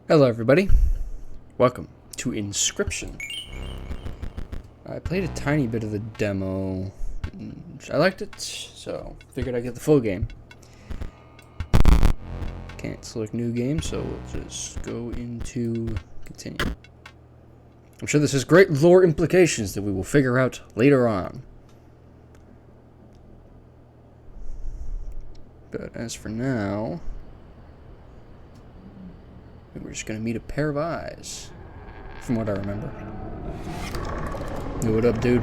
Hello everybody, welcome to Inscryption. I played a tiny bit of the demo, I liked it, so figured I'd get the full game. Can't select new game, so we'll just go into continue. I'm sure this has great lore implications that we will figure out later on. But as for now, we're just gonna meet a pair of eyes, from what I remember. Yo, what up, dude?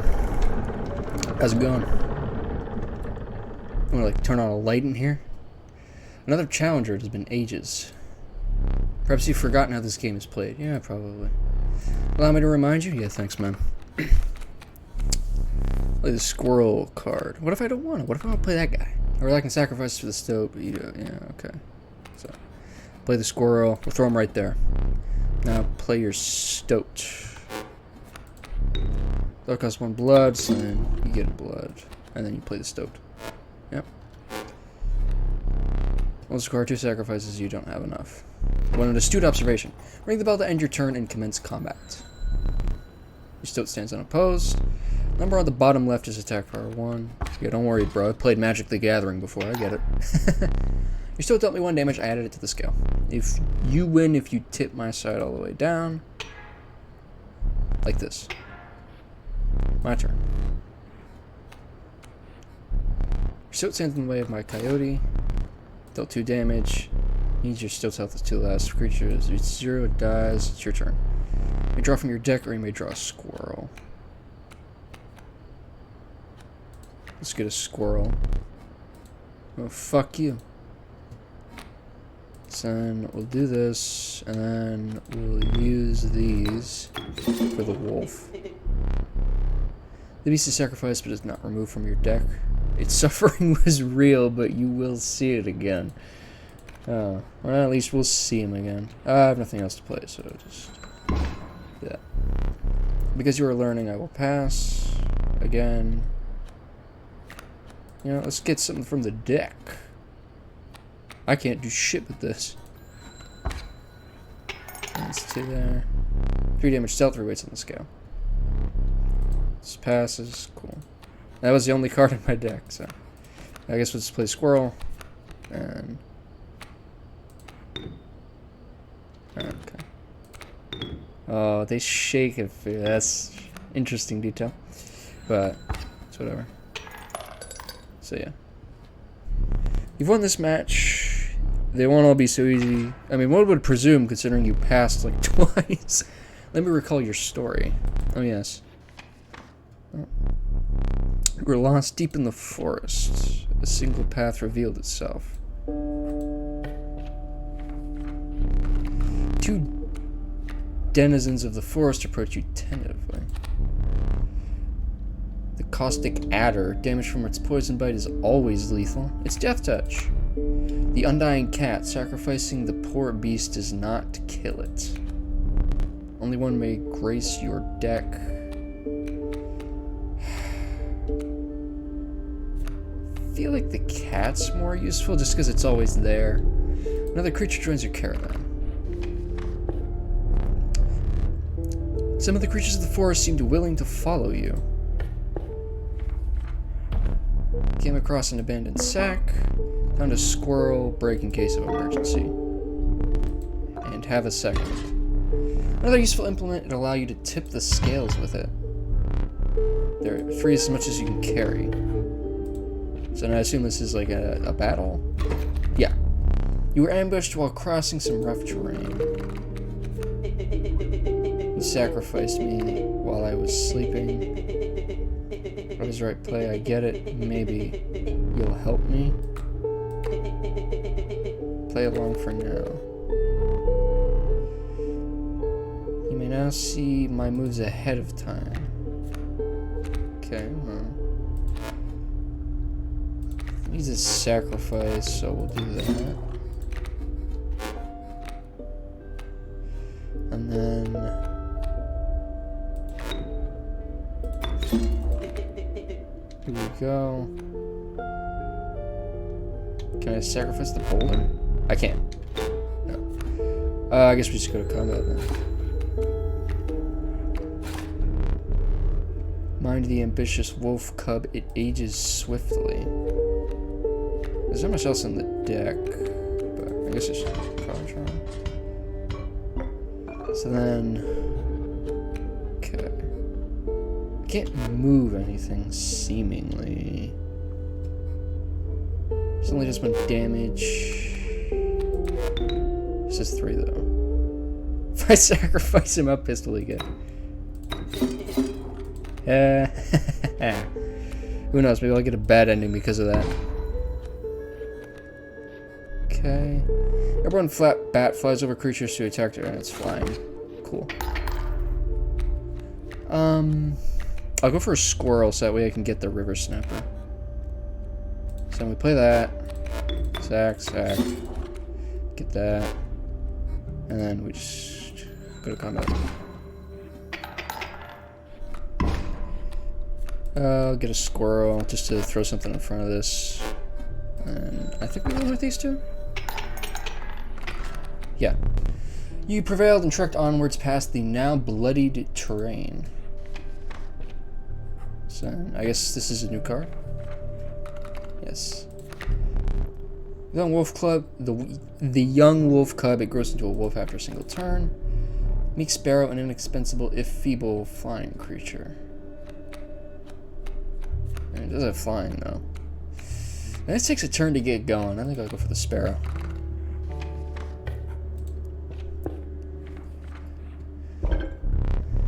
How's it going? I'm gonna turn on a light in here. Another challenger. It has been ages. Perhaps you've forgotten how this game is played. Yeah, probably. Allow me to remind you? Yeah, thanks, man. Play the squirrel card. What if I don't want it? What if I want to play that guy? Or I can sacrifice for the stoat, but you do. Yeah, okay. So, play the squirrel. We'll throw him right there. Now play your stoat. Stoat costs 1 blood, so then you get a blood. And then you play the stoat. Yep. We'll score 2 sacrifices, you don't have enough. One astute observation. Ring the bell to end your turn and commence combat. Your stoat stands unopposed. Number on the bottom left is attack power 1. Yeah, don't worry, bro. I played Magic the Gathering before. I get it. Your stoat dealt me 1 damage. I added it to the scale. If you win, if you tip my side all the way down. Like this. My turn. Your stoat stands in the way of my coyote. Dealt 2 damage. Needs your stoat's health as 2 last creatures. It's 0, it dies. It's your turn. You may draw from your deck, or you may draw a squirrel. Let's get a squirrel. Oh, fuck you. So then we'll do this, and then we'll use these for the wolf. The beast is sacrificed, but is not removed from your deck. Its suffering was real, but you will see it again. Oh, well, at least we'll see him again. I have nothing else to play, so just do that. Because you are learning, I will pass. Again. You know, let's get something from the deck. I can't do shit with this. That's 2 there. 3 damage stealth, 3 weights on the scale. This passes. Cool. That was the only card in my deck, so I guess we'll just play squirrel. And okay. Oh, they shake it. That's interesting detail, but it's whatever. So yeah, you've won this match. They won't all be so easy. I mean, one would presume, considering you passed like twice. Let me recall your story. Oh yes. Oh. You were lost deep in the forest. A single path revealed itself. 2 denizens of the forest approach you tentatively. The caustic adder, damage from its poison bite is always lethal. It's death touch. The undying cat, sacrificing the poor beast does not kill it. Only one may grace your deck. I feel like the cat's more useful just because it's always there. Another creature joins your caravan. Some of the creatures of the forest seemed willing to follow you. Came across an abandoned sack. Found a squirrel, break in case of emergency. And have a second. Another useful implement, it'll allow you to tip the scales with it. They're free as much as you can carry. So now I assume this is like a battle? Yeah. You were ambushed while crossing some rough terrain. You sacrificed me while I was sleeping. That was the right play, I get it. Maybe you'll help me. Play along for now. You may now see my moves ahead of time. Okay, well. Needs a sacrifice, so we'll do that. And then here we go. Can I sacrifice the boulder? I can't. No. I guess we just go to combat then. Mind the ambitious wolf cub, it ages swiftly. There's not much else on the deck, but I guess it's probably trying. So then, okay. I can't move anything, seemingly. It's only just one damage. It says 3 though. If I sacrifice him, I'll pistol again. Who knows? Maybe I'll get a bad ending because of that. Okay. Everyone flat bat flies over creatures to attack her and it's flying. Cool. I'll go for a squirrel so that way I can get the river snapper. So we play that. Sack, sack. Get that. And then we just go to combat. I'll get a squirrel just to throw something in front of this. And I think we win with these two? Yeah. You prevailed and trekked onwards past the now bloodied terrain. So, I guess this is a new card? Yes. Young Wolf Club, the young wolf cub, it grows into a wolf after a single turn. Meek sparrow, an inexpensible if feeble flying creature. I mean, it does have flying though. And this takes a turn to get going. I think I'll go for the sparrow.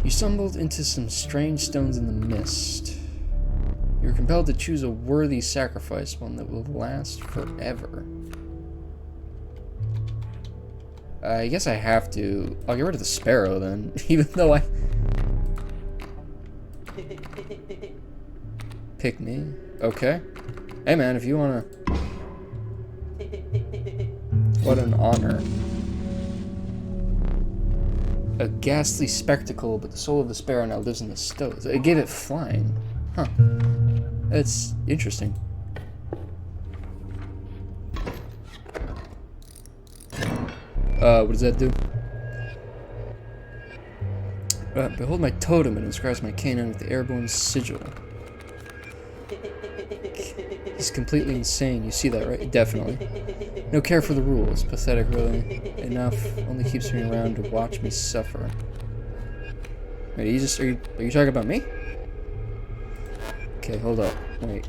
You stumbled into some strange stones in the mist. You're compelled to choose a worthy sacrifice, one that will last forever. I guess I have to. I'll get rid of the sparrow then, even though I... Pick me? Okay. Hey man, if you wanna... What an honor. A ghastly spectacle, but the soul of the sparrow now lives in the stones. It gave it flying. Huh. That's interesting. What does that do? Behold my totem, it inscribes my canine with the airborne sigil. He's completely insane, you see that, right? Definitely. No care for the rules, pathetic really. Enough only keeps me around to watch me suffer. Wait, are you talking about me? Okay, hold up. Wait.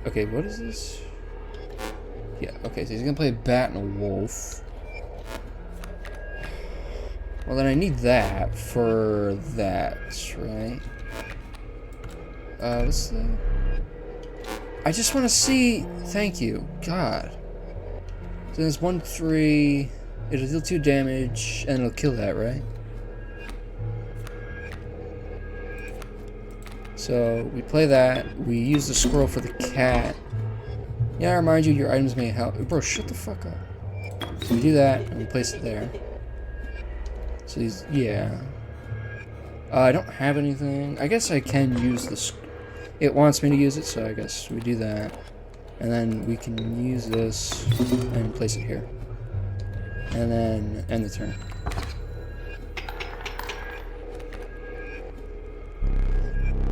Okay, what is this? Yeah, okay, so he's gonna play a bat and a wolf. Well, then I need that for that, right? What's the... I just want to see... Thank you. God. So there's 1-3... It'll deal 2 damage, and it'll kill that, right? So, we play that. We use the squirrel for the cat. Yeah, I remind you, your items may help. Bro, shut the fuck up. So we do that, and we place it there. So these... Yeah. I don't have anything. I guess I can use this. It wants me to use it, so I guess we do that. And then we can use this and place it here. And then end the turn.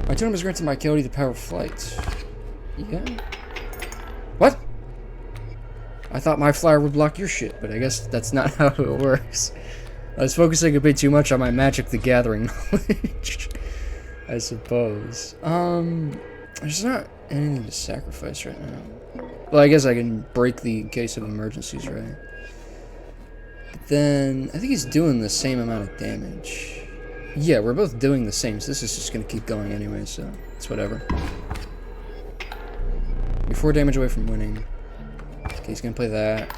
My totem has granted my coyote the power of flight. Yeah. What? I thought my flyer would block your shit, but I guess that's not how it works. I was focusing a bit too much on my Magic the Gathering knowledge, I suppose. There's not anything to sacrifice right now. Well, I guess I can break the in case of emergencies, right? But then, I think he's doing the same amount of damage. Yeah, we're both doing the same, so this is just gonna keep going anyway, so it's whatever. You're 4 damage away from winning. Okay, he's gonna play that.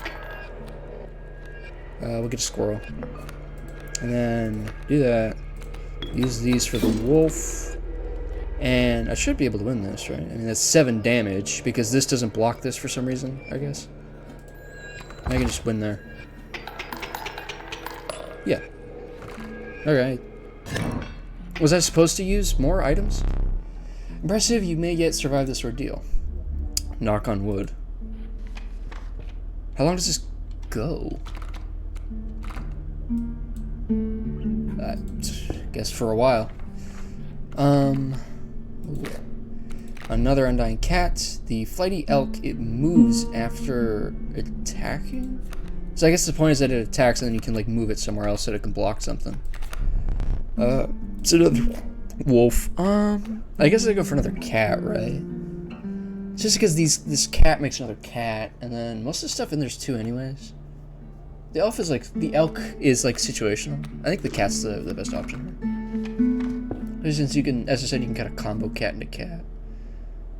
We'll get a squirrel. And then do that. Use these for the wolf. And I should be able to win this, right? I mean, that's 7 damage, because this doesn't block this for some reason, I guess. I can just win there. Yeah. Alright. Was I supposed to use more items? Impressive, you may yet survive this ordeal. Knock on wood. How long does this go? I guess for a while. Another undying cat. The flighty elk, it moves after attacking? So I guess the point is that it attacks and then you can like move it somewhere else so that it can block something. It's another wolf. I guess I go for another cat, right? Just because this cat makes another cat, and then most of the stuff in there's two anyways. The elk is like situational. I think the cat's the best option. Since you can, as I said, you can kind of combo cat into cat.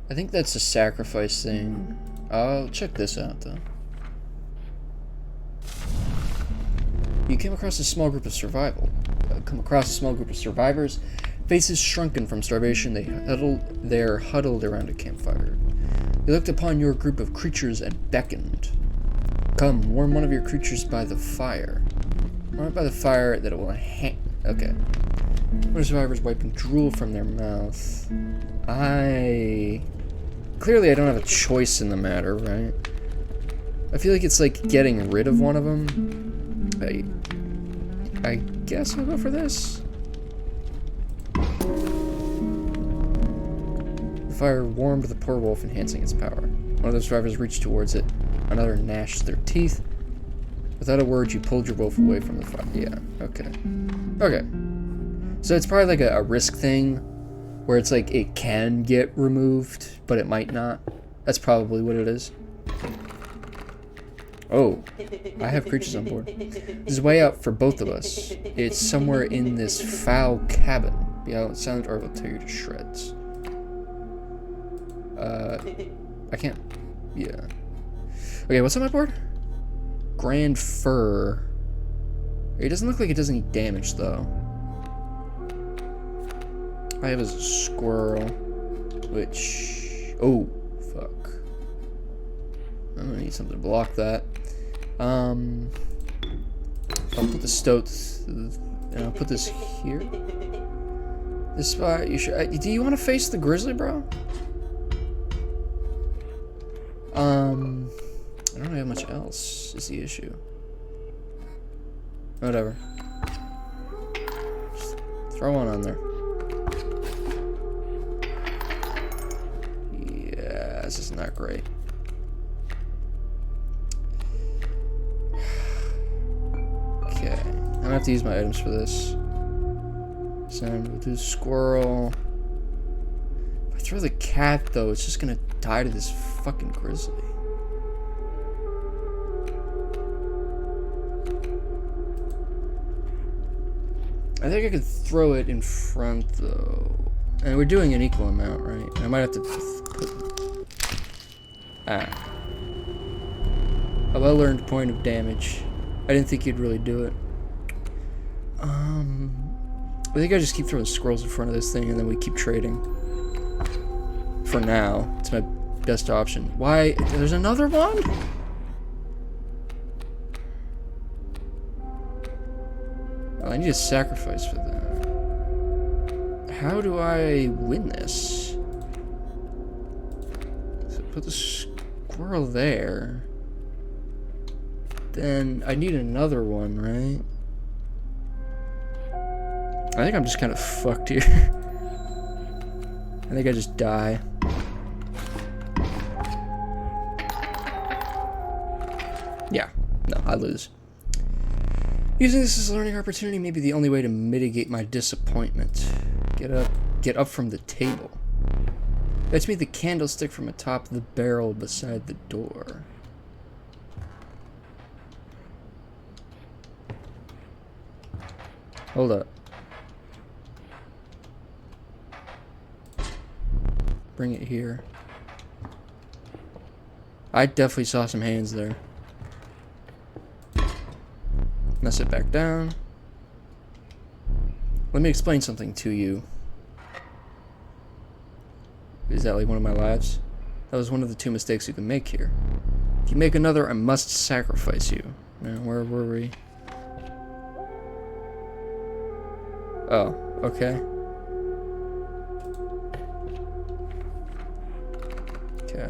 I think that's a sacrifice thing. I'll check this out though. You came across a small group of survivors. Faces shrunken from starvation, they're huddled around a campfire. They looked upon your group of creatures and beckoned. Come, warm one of your creatures by the fire. Warm it by the fire that it will hang. Okay. One of the survivors wiping drool from their mouth. Clearly I don't have a choice in the matter, right? I feel like it's like getting rid of one of them. I guess I'll go for this. The fire warmed the poor wolf, enhancing its power. One of the survivors reached towards it. Another gnashed their teeth. Without a word, you pulled your wolf away from the fire. Yeah, okay. Okay. So it's probably like a risk thing, where it's like it can get removed, but it might not. That's probably what it is. Oh, I have creatures on board. There's a way out for both of us. It's somewhere in this foul cabin. Be out silent or it will tear you to shreds. I can't. Yeah. Okay, what's on my board? Grand Fur. It doesn't look like it does any damage, though. I have a squirrel, which... Oh, fuck. I'm gonna need something to block that. I'll put the stoat... and I'll put this here. This spot, you should... do you want to face the grizzly, bro? I don't have much else, is the issue. Whatever. Just throw one on there. Yeah, this is not great. Okay, I'm gonna have to use my items for this. So I'm gonna do squirrel. If I throw the cat, though, it's just gonna die to this fucking grizzly. I think I could throw it in front, though. And we're doing an equal amount, right? I might have to put... Ah. A well-learned point of damage. I didn't think you'd really do it. I think I just keep throwing squirrels in front of this thing and then we keep trading. For now. It's my best option. Why? There's another one? I need a sacrifice for that. How do I win this? So put the squirrel there. Then I need another one, right? I think I'm just kind of fucked here. I think I just die. Yeah, no, I lose. Using this as a learning opportunity may be the only way to mitigate my disappointment. Get up from the table. Fetch me the candlestick from atop the barrel beside the door. Hold up. Bring it here. I definitely saw some hands there. Now sit back down. Let me explain something to you. Is that like one of my lives? That was one of the two mistakes you can make here. If you make another, I must sacrifice you. Now, where were we? Oh, okay. Okay.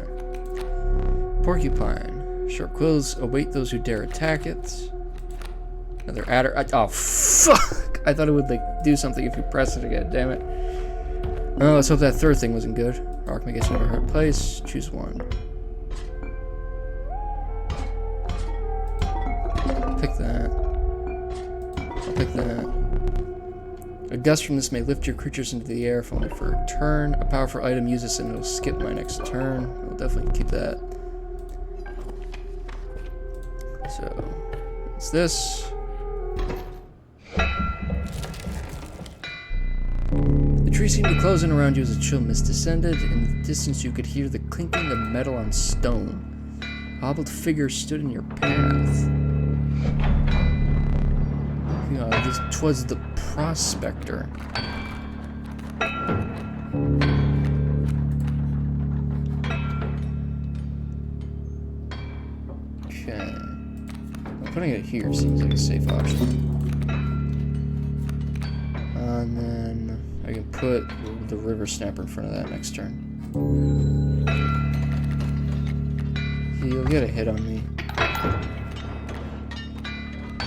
Porcupine. Sharp quills await those who dare attack it. Another adder. Oh, fuck! I thought it would, like, do something if you press it again. Damn it. Oh, let's hope that third thing wasn't good. Rock may get you in a hard place. Choose one. Pick that. I'll pick that. A gust from this may lift your creatures into the air if only for a turn. A powerful item uses and it'll skip my next turn. I'll definitely keep that. So, it's this. The tree seemed to close in around you as a chill mist descended. In the distance you could hear the clinking of metal on stone. A hobbled figure stood in your path. Twas the prospector. Okay. Putting it here seems like a safe option. And then I can put the river snapper in front of that next turn. He'll get a hit on me.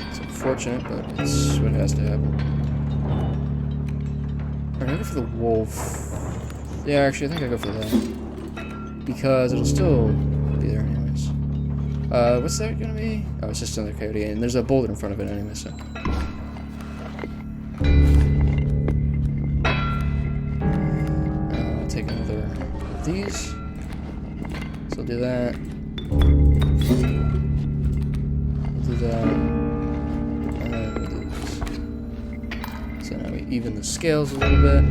It's unfortunate, but it's what has to happen. Alright, I go for the wolf. Yeah, actually, I think I go for that. Because it'll still be there anyways. What's that gonna be? Oh, it's just another coyote, and there's a boulder in front of it anyway, so. I'll take another of these. So I'll do that. We'll do that. And then we'll do this. So now we even the scales a little bit.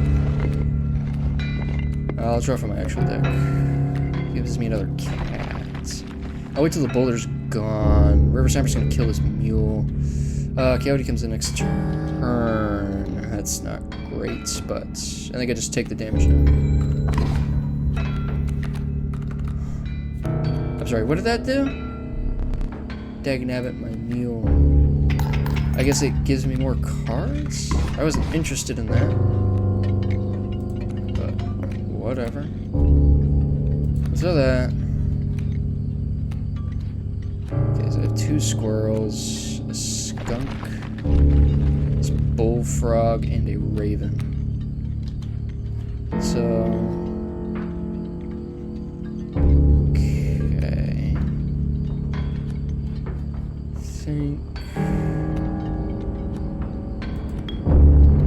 I'll draw from my actual deck. Gives me another cat. I'll wait till the boulder's gone. River Snapper's gonna kill this mule. Coyote comes in next turn. That's not great, but I think I just take the damage now. I'm sorry, what did that do? Dagnabbit, my mule. I guess it gives me more cards? I wasn't interested in that. But, whatever. So that. Okay, so I have 2 squirrels, a skunk, a bullfrog, and a raven. So. Okay. I think.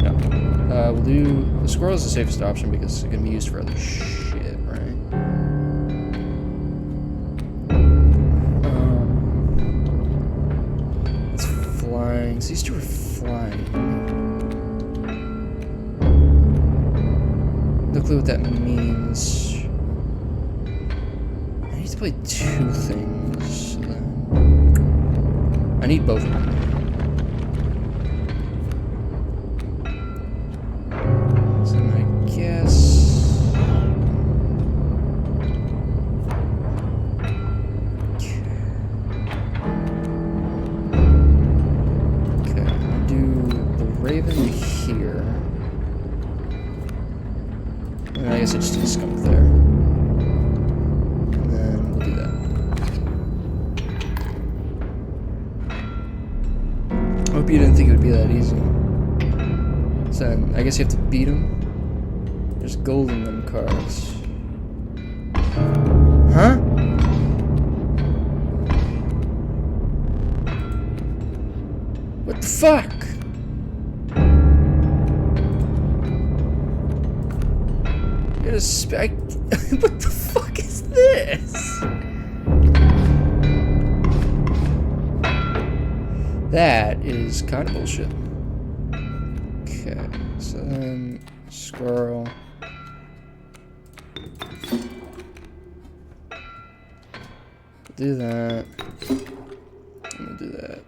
No. We'll do. The squirrel is the safest option because it can be used for other shit, right? So these 2 are flying. No clue what that means. I need to play 2 things. Then. I need both of them. So then I guess. Raven here. And I guess I just do a skunk there. And then we'll do that. I hope you didn't think it would be that easy. So then, I guess you have to beat him. There's gold in them cards. Huh? What the fuck? What the fuck is this? That is kind of bullshit. Okay, so then squirrel. Do that. I'm gonna do that.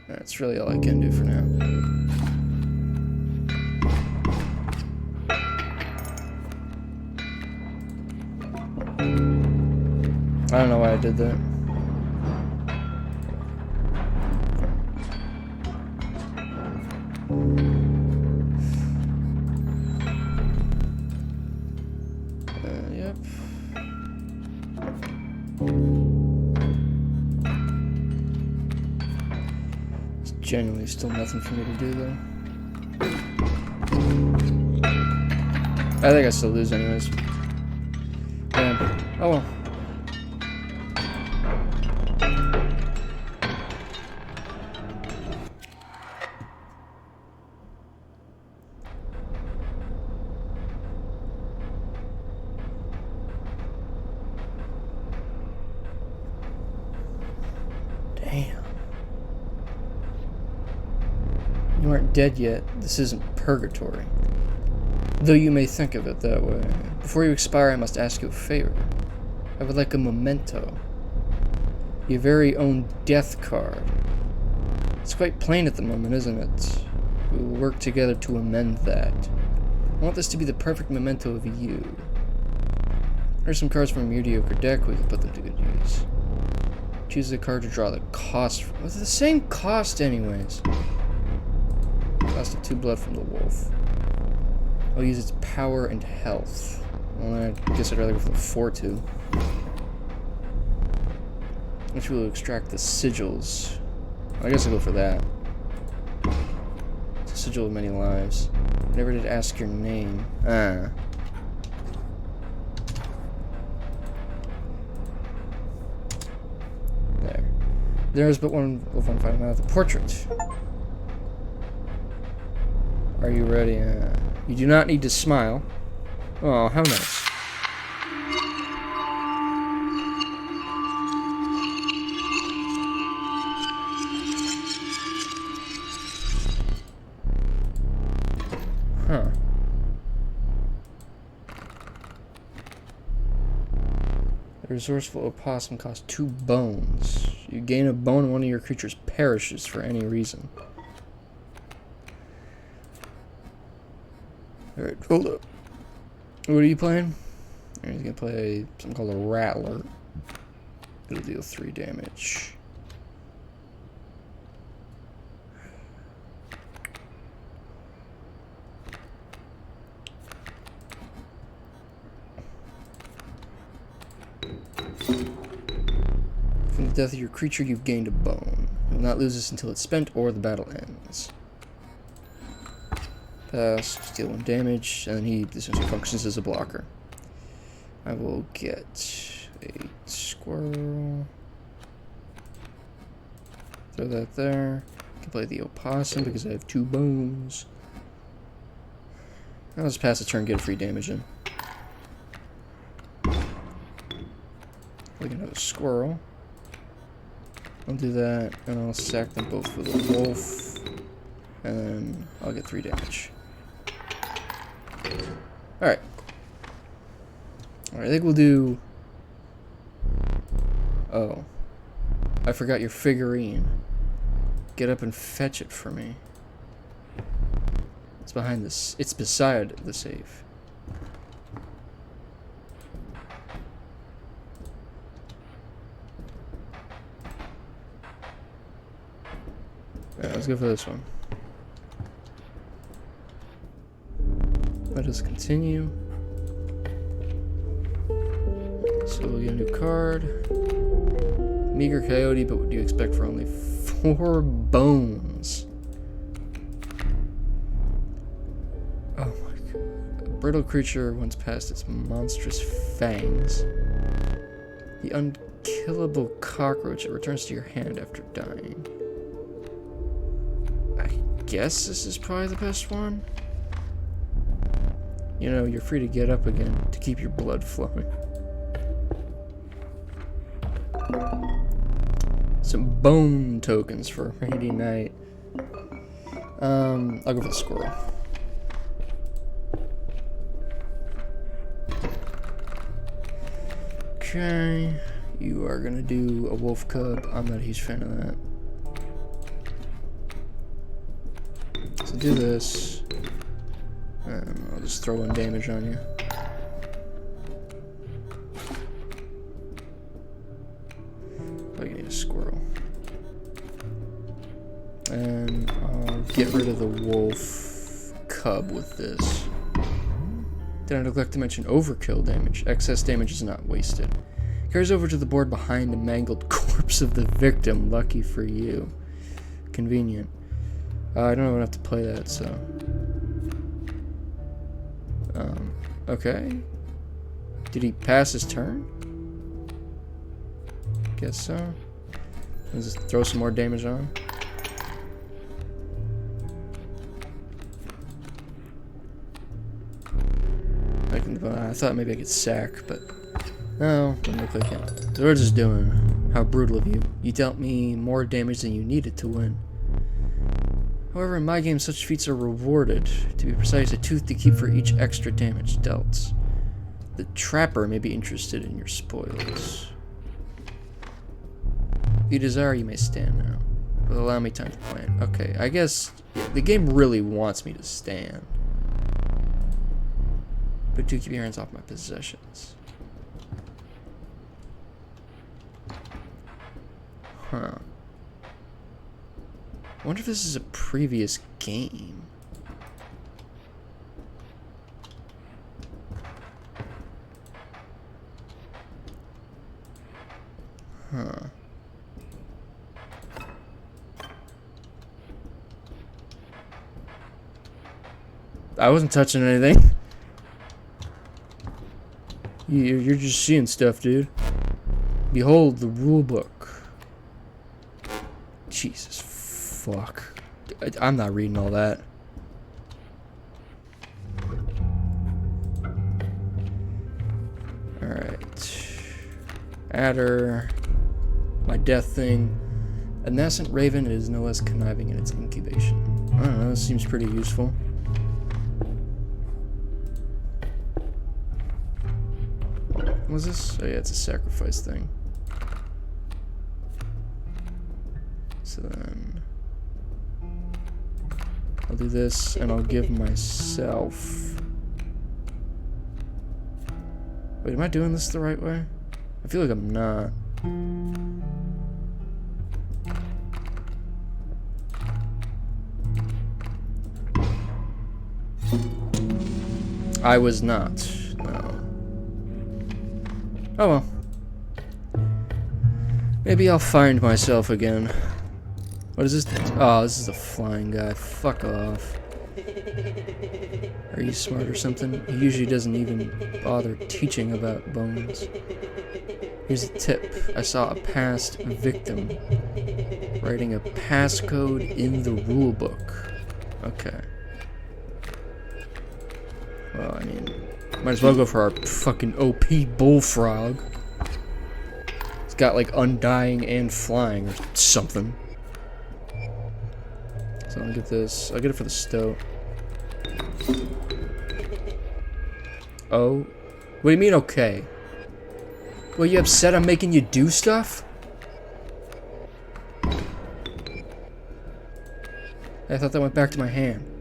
That's really all I can do for now. I don't know why I did that. Yep. genuinely still nothing for me to do, though. I think I still lose anyways. Oh well. Damn. You aren't dead yet. This isn't purgatory. Though you may think of it that way. Before you expire, I must ask you a favor. I would like a memento. Your very own death card. It's quite plain at the moment, isn't it? We will work together to amend that. I want this to be the perfect memento of you. There's some cards from a mediocre deck. We can put them to good use. Choose the card to draw the cost from. It's the same cost anyways. Cost of 2 blood from the wolf. I'll use its power and health. Well, I guess I'd rather go for the 4-2. Which will extract the sigils. I guess I'll go for that. It's a sigil of many lives. I never did ask your name. Ah. There. There's but one final out of the portrait. Are you ready? You do not need to smile. Oh, how nice. Huh. The resourceful opossum costs 2 bones. You gain a bone and one of your creatures perishes for any reason. Alright, hold up. What are you playing? He's gonna play something called a Rattler. It'll deal 3 damage. From the death of your creature, you've gained a bone. You will not lose this until it's spent or the battle ends. Pass, deal 1 damage, and then this functions as a blocker. I will get a squirrel. Throw that there. I can play the opossum because I have 2 bones. I'll just pass the turn, get a free damage in. Like another squirrel. I'll do that, and I'll sack them both with a wolf, and then I'll get 3 damage. Alright. Alright, I think we'll do... Oh. I forgot your figurine. Get up and fetch it for me. It's behind this. It's beside the safe. Alright, let's go for this one. Let us continue. So we'll get a new card. Meager coyote, but what do you expect for only 4 bones? Oh my god. A brittle creature once past its monstrous fangs. The unkillable cockroach that returns to your hand after dying. I guess this is probably the best one. You know, you're free to get up again to keep your blood flowing. Some bone tokens for a rainy night. I'll go for the squirrel. Okay, you are gonna do a wolf cub. I'm not a huge fan of that. So do this. And I'll just throw 1 damage on you. I need a squirrel. And I'll get rid of the wolf cub with this. Did I neglect to mention overkill damage? Excess damage is not wasted. Carries over to the board behind the mangled corpse of the victim. Lucky for you. Convenient. I don't have to play that, so. Okay. Did he pass his turn? Guess so. Let's just throw some more damage on. I thought maybe I could sack, but no, doesn't look like it. So we're just doing. How brutal of you. You dealt me more damage than you needed to win. However, in my game, such feats are rewarded. To be precise, a tooth to keep for each extra damage dealt. The trapper may be interested in your spoils. If you desire, you may stand now. But allow me time to plan. Okay, I guess the game really wants me to stand. But do keep your hands off my possessions. Huh. I wonder if this is a previous game. Huh. I wasn't touching anything. You're just seeing stuff, dude. Behold the rule book. Jesus fuck. I'm not reading all that. Alright. Adder. My death thing. A nascent raven is no less conniving in its incubation. I don't know, this seems pretty useful. What's this? Oh yeah, it's a sacrifice thing. So then I'll do this and I'll give myself... Wait, am I doing this the right way? I feel like I'm not. I was not. No. Oh well. Maybe I'll find myself again. What is this? Oh, this is a flying guy. Fuck off. Are you smart or something? He usually doesn't even bother teaching about bones. Here's a tip. I saw a past victim writing a passcode in the rulebook. Okay. Well, I mean, might as well go for our fucking OP bullfrog. It's got like undying and flying or something. So I'll get this. I'll get it for the stoat. Oh. What do you mean, okay? Well, you upset I'm making you do stuff? I thought that went back to my hand.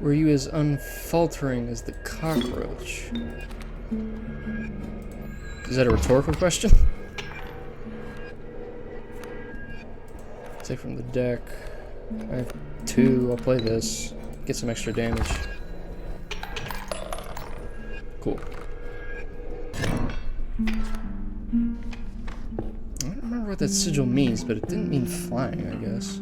Were you as unfaltering as the cockroach? Is that a rhetorical question? Take from the deck. I have 2. I'll play this. Get some extra damage. Cool. I don't remember what that sigil means, but it didn't mean flying, I guess.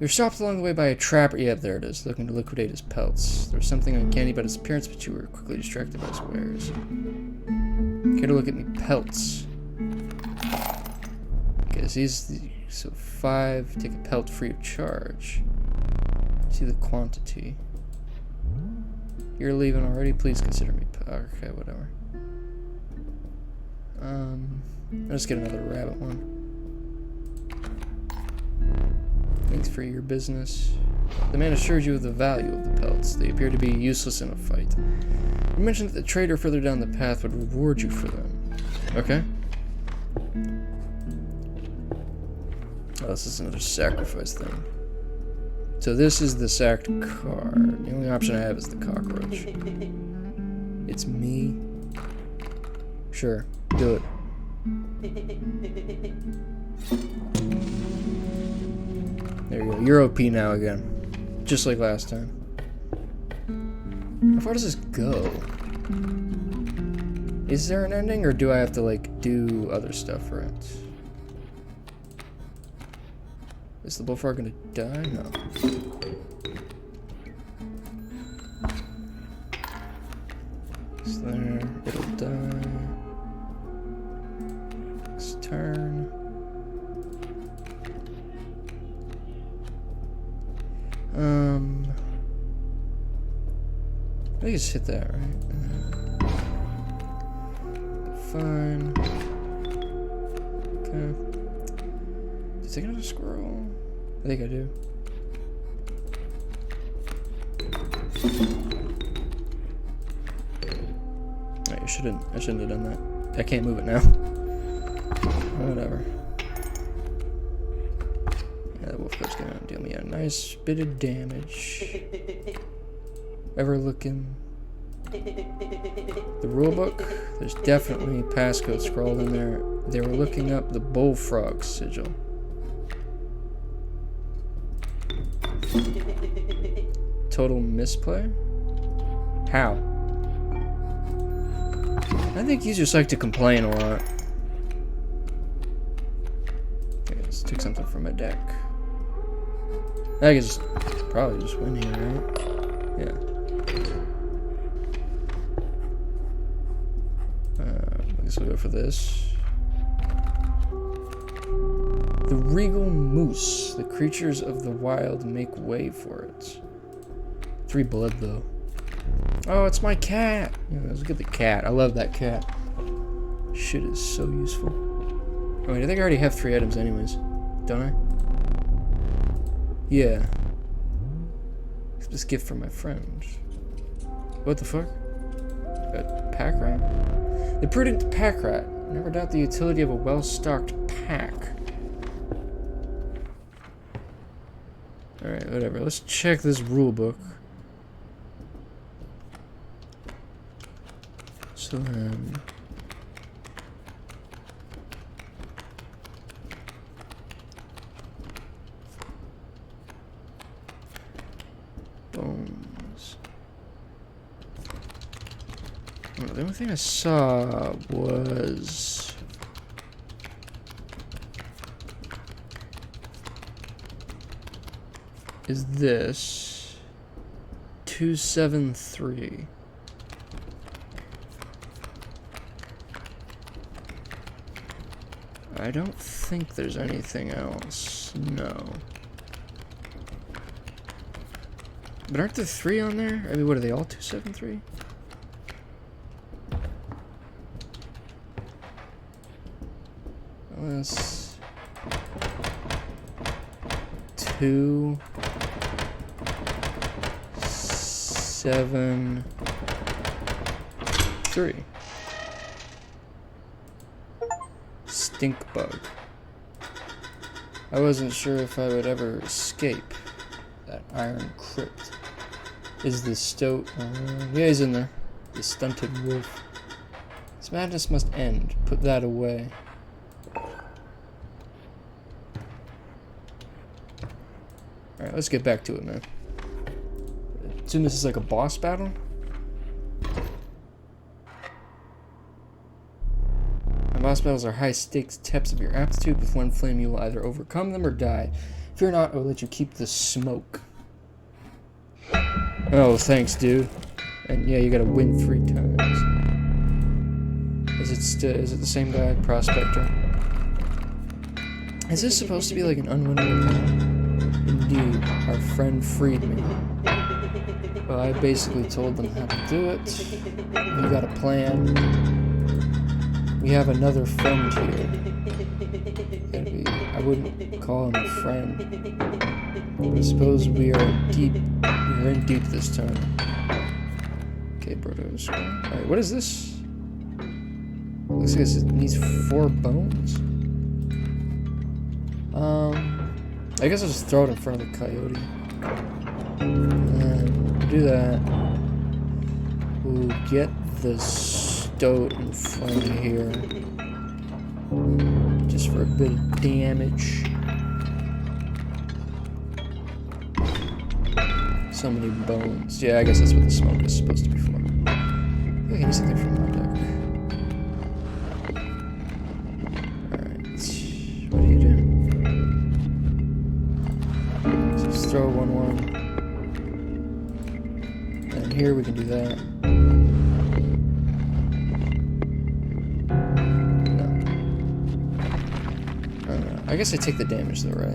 You're stopped along the way by a trapper. Yeah, there it is. Looking to liquidate his pelts. There's something uncanny about his appearance, but you were quickly distracted by his wares. Care to look at me pelts? Okay, so 5. Take a pelt free of charge. See the quantity. You're leaving already? Please consider me. Okay, whatever. I'll just get another rabbit one. Thanks for your business. The man assured you of the value of the pelts. They appear to be useless in a fight. You mentioned that the trader further down the path would reward you for them. Okay. Oh, this is another sacrifice thing. So this is the sacked car. The only option I have is the cockroach. It's me. Sure, do it. There you go. You're OP now again. Just like last time. How far does this go? Is there an ending, or do I have to, like, do other stuff for it? Is the bullfrog gonna die? No. It's there. It'll die. Next turn. I think just hit that, right? Fine. Okay. Did I take another squirrel? I think I do. Alright, I shouldn't have done that. I can't move it now. Whatever. Yeah, the wolf goat's gonna deal me a nice bit of damage. Ever looking? The rulebook? There's definitely passcode scrawled in there. They were looking up the bullfrog sigil. Total misplay? How? I think you just like to complain a lot. Okay, let's take something from my deck. I can just probably just win here, right? Yeah. I guess we'll go for this. The regal moose. The creatures of the wild make way for it. 3 blood, though. Oh, it's my cat! Yeah, let's get the cat. I love that cat. Shit is so useful. Oh, wait, I think I already have 3 items anyways. Don't I? Yeah. This gift from my friend. What the fuck? A pack rat? The prudent pack rat. Never doubt the utility of a well-stocked pack. Alright, whatever. Let's check this rule book. So then... bones. Oh, the only thing I saw was... is this 273. I don't think there's anything else. No. But aren't there 3 on there? I mean, what are they all 273? That's 2 7 3. Stink bug. I wasn't sure if I would ever escape that iron crypt. Is the yeah, he's in there. The stunted wolf. This madness must end. Put that away. Alright, let's get back to it, man. I assume this is like a boss battle? And boss battles are high-stakes tests of your aptitude. With one flame, you will either overcome them or die. Fear not, I will let you keep the smoke. Oh, thanks, dude. And yeah, you gotta win 3 times. Is it the same guy, Prospector? Is this supposed to be like an unwinnable battle? Indeed, our friend freed me. Well, I basically told them how to do it. We got a plan. We have another friend here. I wouldn't call him a friend. I suppose we are deep. We're in deep this time. Okay, Brodo square. Alright, what is this? Looks like it needs 4 bones. I guess I'll just throw it in front of the coyote. And then do that. We'll get the stoat in front of here. Just for a bit of damage. So many bones. Yeah, I guess that's what the smoke is supposed to be for. I think I need something from my deck. Alright. What do you do? So just throw 1/1. And here we can do that. No. I guess I take the damage though, right?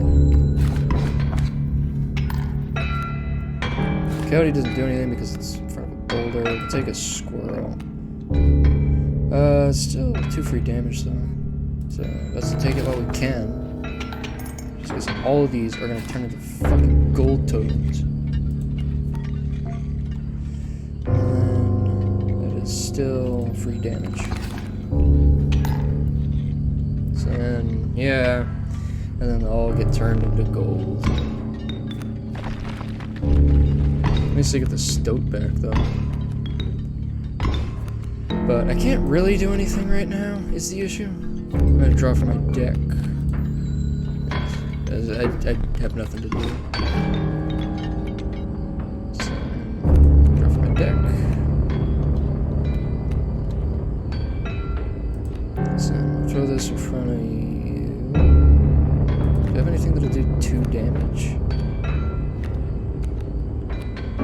Coyote doesn't do anything because it's in front of a boulder. We'll take a squirrel. Still 2 free damage though. So let's take it while we can. Because all of these are gonna turn into fucking gold tokens. And that is still free damage. So then, yeah. And then they'll all get turned into gold. Let me see, get the stoat back though. But I can't really do anything right now, is the issue. I'm gonna draw from my deck. As I have nothing to do. So, draw from my deck. So, throw this in front of you. Do you have anything that'll do 2 damage? I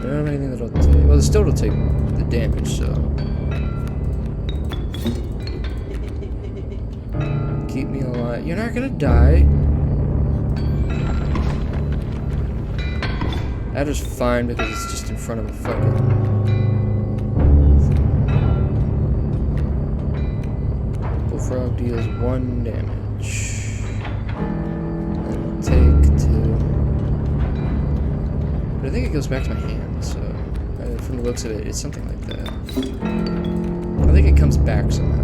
don't have anything that'll take. Well, the stoat will take the damage, so. Keep me alive. You're not gonna die. That is fine because it's just in front of a fucking. Bullfrog deals 1 damage. And it'll take 2. But I think it goes back to my hand, so from the looks of it, it's something like that. I think it comes back somehow.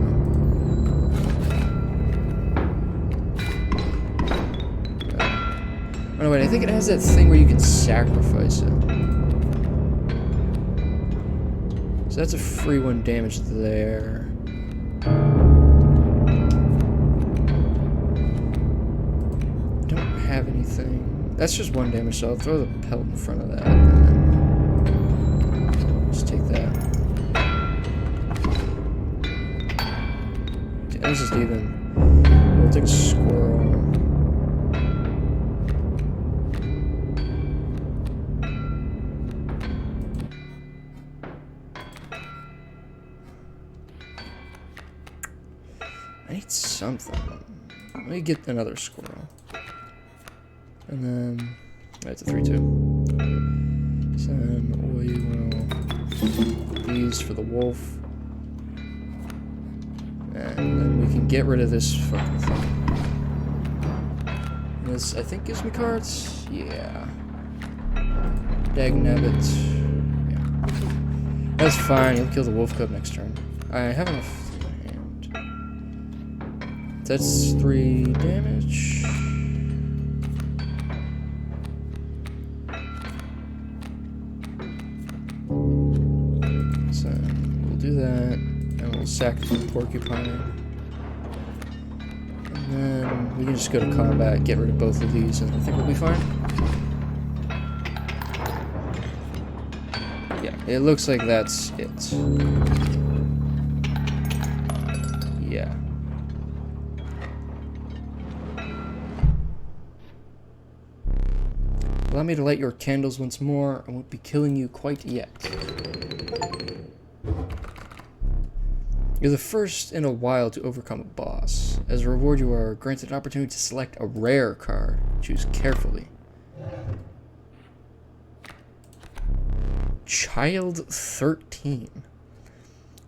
Oh no, wait, I think it has that thing where you can sacrifice it. So that's a free 1 damage there. I don't have anything. That's just 1 damage, so I'll throw the pelt in front of that. And then just take that. That's just even. We'll take a squirrel. I need something. Let me get another squirrel. And then, that's a 3/2. So then we will put these for the wolf. And then we can get rid of this fucking thing. And this, I think, gives me cards? Yeah. Dagnabbit. Yeah. That's fine, he'll kill the wolf cub next turn. I have enough in my hand. That's 3 damage. So we'll do that, and we'll sack the porcupine. And then we can just go to combat, get rid of both of these, and I think we'll be fine. Yeah, it looks like that's it. Yeah. Allow me to light your candles once more. I won't be killing you quite yet. You're the first in a while to overcome a boss. As a reward, you are granted an opportunity to select a rare card. Choose carefully. Child 13.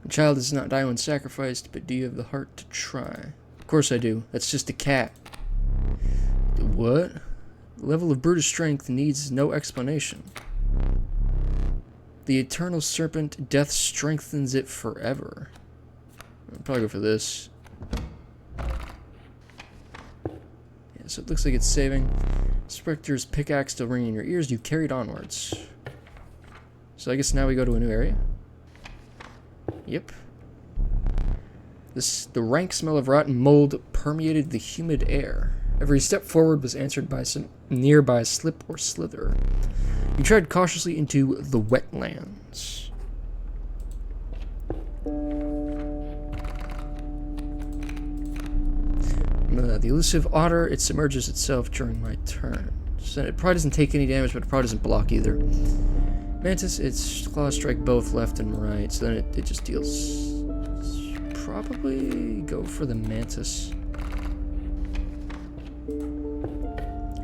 A child does not die when sacrificed, but do you have the heart to try? Of course I do. That's just a cat. What? The level of brutish strength needs no explanation. The eternal serpent, death strengthens it forever. I'll probably go for this. Yeah, so it looks like it's saving. Spectre's pickaxe still ringing in your ears. You carried onwards. So I guess now we go to a new area. Yep. The rank smell of rotten mold permeated the humid air. Every step forward was answered by some nearby slip or slither. You tread cautiously into the wetlands. The elusive otter, it submerges itself during my turn. So it probably doesn't take any damage, but it probably doesn't block either. Mantis, its claws strike both left and right, so then it just deals... Probably go for the mantis.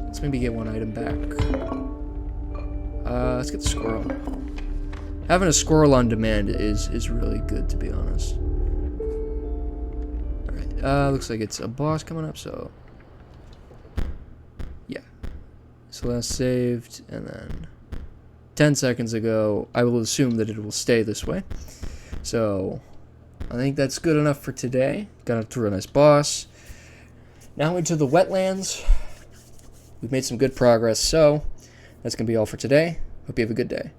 Let's maybe get one item back. Let's get the squirrel. Having a squirrel on demand is really good, to be honest. Alright, looks like it's a boss coming up, so... Yeah. So last saved, and then... 10 seconds ago, I will assume that it will stay this way. So... I think that's good enough for today. Got through a nice boss. Now into the wetlands. We've made some good progress, so that's going to be all for today. Hope you have a good day.